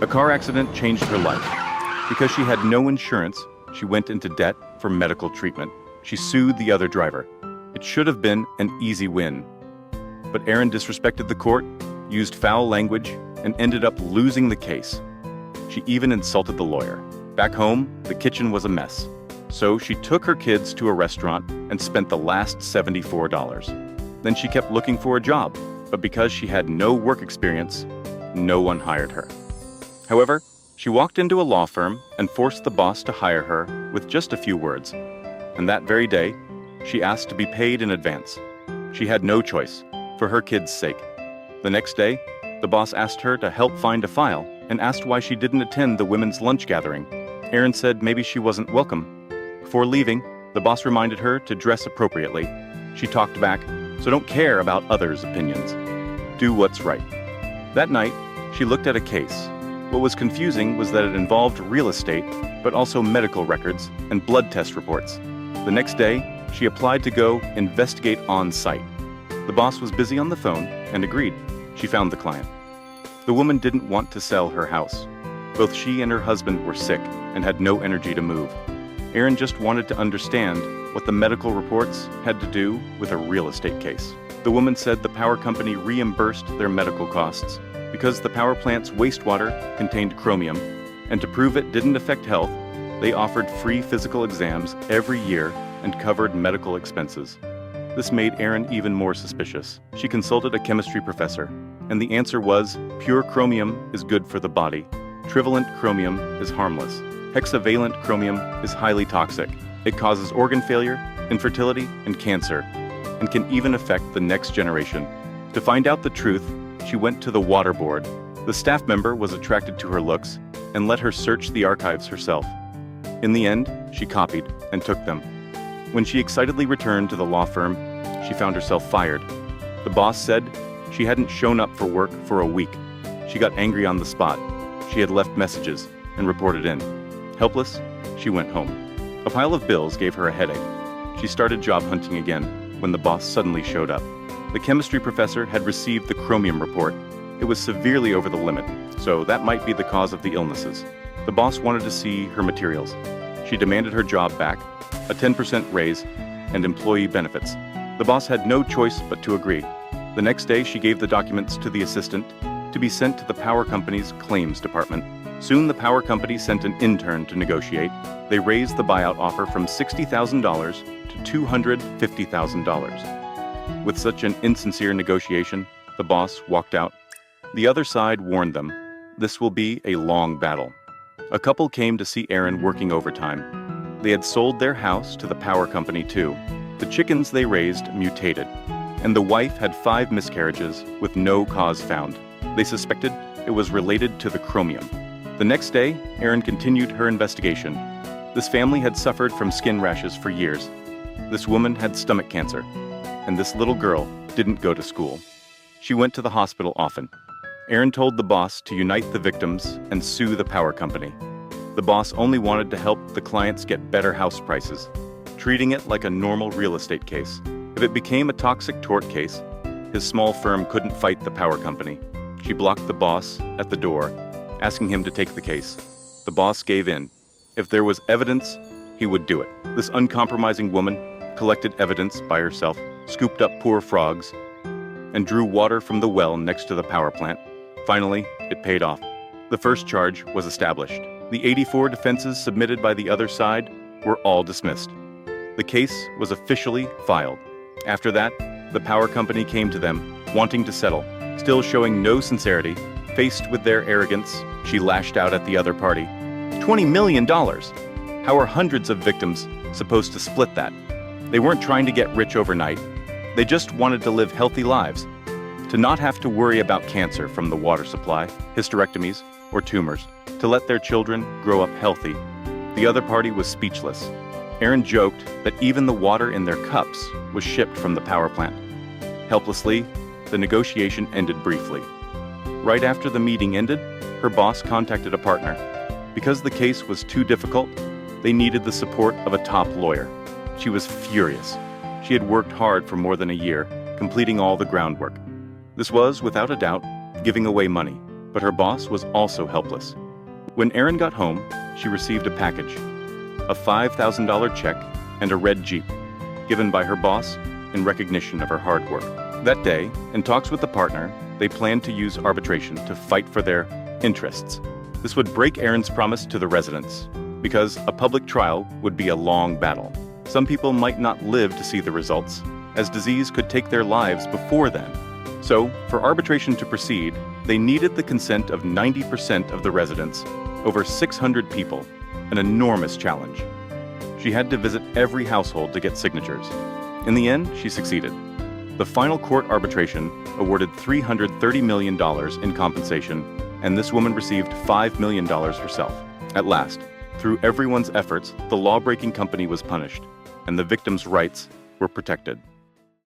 A car accident changed her life. Because she had no insurance, she went into debt for medical treatment. She sued the other driver. It should have been an easy win. But Erin disrespected the court, used foul language, and ended up losing the case. She even insulted the lawyer. Back home, the kitchen was a mess. So she took her kids to a restaurant and spent the last $74. Then she kept looking for a job, but because she had no work experience, no one hired her. However, she walked into a law firm and forced the boss to hire her with just a few words. And that very day, she asked to be paid in advance. She had no choice, for her kids' sake. The next day, the boss asked her to help find a file and asked why she didn't attend the women's lunch gathering. Erin said maybe she wasn't welcome. Before leaving, the boss reminded her to dress appropriately. She talked back, so don't care about others' opinions. Do what's right. That night, she looked at a case. What was confusing was that it involved real estate, but also medical records and blood test reports. The next day, she applied to go investigate on site. The boss was busy on the phone and agreed. She found the client. The woman didn't want to sell her house. Both she and her husband were sick and had no energy to move. Erin just wanted to understand what the medical reports had to do with a real estate case. The woman said the power company reimbursed their medical costs because the power plant's wastewater contained chromium, and to prove it didn't affect health, they offered free physical exams every year and covered medical expenses. This made Erin even more suspicious. She consulted a chemistry professor, and the answer was pure chromium is good for the body. Trivalent chromium is harmless. Hexavalent chromium is highly toxic. It causes organ failure, infertility, and cancer, and can even affect the next generation. To find out the truth, she went to the water board. The staff member was attracted to her looks and let her search the archives herself. In the end, she copied and took them. When she excitedly returned to the law firm, she found herself fired. The boss said she hadn't shown up for work for a week. She got angry on the spot. She had left messages and reported in. Helpless, she went home. A pile of bills gave her a headache. She started job hunting again when the boss suddenly showed up. The chemistry professor had received the chromium report. It was severely over the limit, so that might be the cause of the illnesses. The boss wanted to see her materials. She demanded her job back, a 10% raise, and employee benefits. The boss had no choice but to agree. The next day, she gave the documents to the assistant to be sent to the power company's claims department. Soon, the power company sent an intern to negotiate. They raised the buyout offer from $60,000 to $250,000. With such an insincere negotiation, the boss walked out. The other side warned them, this will be a long battle. A couple came to see Erin working overtime. They had sold their house to the power company too. The chickens they raised mutated, and the wife had 5 miscarriages with no cause found. They suspected it was related to the chromium. The next day, Erin continued her investigation. This family had suffered from skin rashes for years. This woman had stomach cancer, and this little girl didn't go to school. She went to the hospital often. Erin told the boss to unite the victims and sue the power company. The boss only wanted to help the clients get better house prices, treating it like a normal real estate case. If it became a toxic tort case, his small firm couldn't fight the power company. She blocked the boss at the door, asking him to take the case. The boss gave in. If there was evidence, he would do it. This uncompromising woman collected evidence by herself, scooped up poor frogs, and drew water from the well next to the power plant. Finally, it paid off. The first charge was established. The 84 defenses submitted by the other side were all dismissed. The case was officially filed. After that, the power company came to them, wanting to settle. Still showing no sincerity, faced with their arrogance, she lashed out at the other party. $20 million! How are hundreds of victims supposed to split that? They weren't trying to get rich overnight. They just wanted to live healthy lives, to not have to worry about cancer from the water supply, hysterectomies, or tumors, to let their children grow up healthy. The other party was speechless. Erin joked that even the water in their cups was shipped from the power plant. Helplessly, the negotiation ended briefly. Right after the meeting ended, her boss contacted a partner. Because the case was too difficult, they needed the support of a top lawyer. She was furious. She had worked hard for more than a year, completing all the groundwork. This was, without a doubt, giving away money. But her boss was also helpless. When Erin got home, she received a package, a $5,000 check and a red Jeep, given by her boss in recognition of her hard work. That day, in talks with the partner, they planned to use arbitration to fight for their interests. This would break Erin's promise to the residents, because a public trial would be a long battle. Some people might not live to see the results, as disease could take their lives before then. So, for arbitration to proceed, they needed the consent of 90% of the residents, over 600 people, an enormous challenge. She had to visit every household to get signatures. In the end, she succeeded. The final court arbitration awarded $330 million in compensation, and this woman received $5 million herself. At last, through everyone's efforts, the law-breaking company was punished, and the victims' rights were protected.